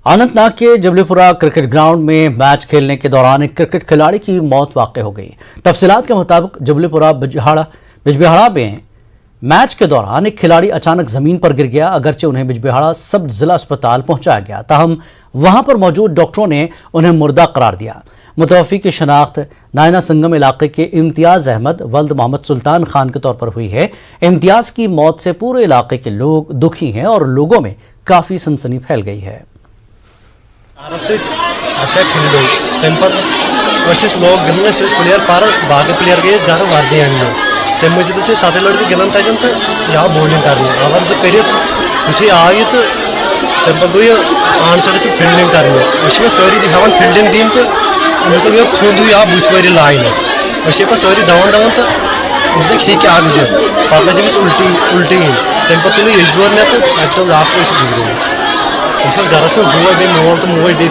अनंतनाग के जबलीपुरा cricket ground में match खेलने के दौरान एक क्रिकेट खिलाड़ी की मौत वाक़ई हो गई। तफसीलात के मुताबिक जबलीपुरा बिजबिहाड़ा में मैच के दौरान एक खिलाड़ी अचानक जमीन पर गिर गया। अगरचे उन्हें बिजबिहाड़ा सब जिला अस्पताल पहुंचाया गया, ताहम वहां पर मौजूद डॉक्टरों ने उन्हें मुर्दा करार दिया। मुतवफ़ी की शनाख्त नायना संगम इलाके के इम्तियाज़ अहमद वल्द मोहम्मद सुल्तान खान के तौर पर हुई है। इम्तियाज़ की मौत से पूरे इलाके के लोग दुखी हैं और लोगों में काफ़ी सनसनी फैल गई है। लोग गिंदन प्लेयर पार बाकी प्लेयर गए घर वर्दी अन्न तम मजीद 7 लड़के गिंदन तक तो यह बॉलिंग कर ओवर कर आयु तो तम पे गई आंसर से फील्डिंग कर सारी हेवन फील्डिंग दिन तो अमिस लगे खोद बुत वर लाइन पे सारी दवान दवान तो अमिस लगे हिक अग जो पे लगे अमिस उल्टी तम पे तुल यजबोर मे तो अत गुजर अमिस घरस में बोई बे मोल तो मोई बे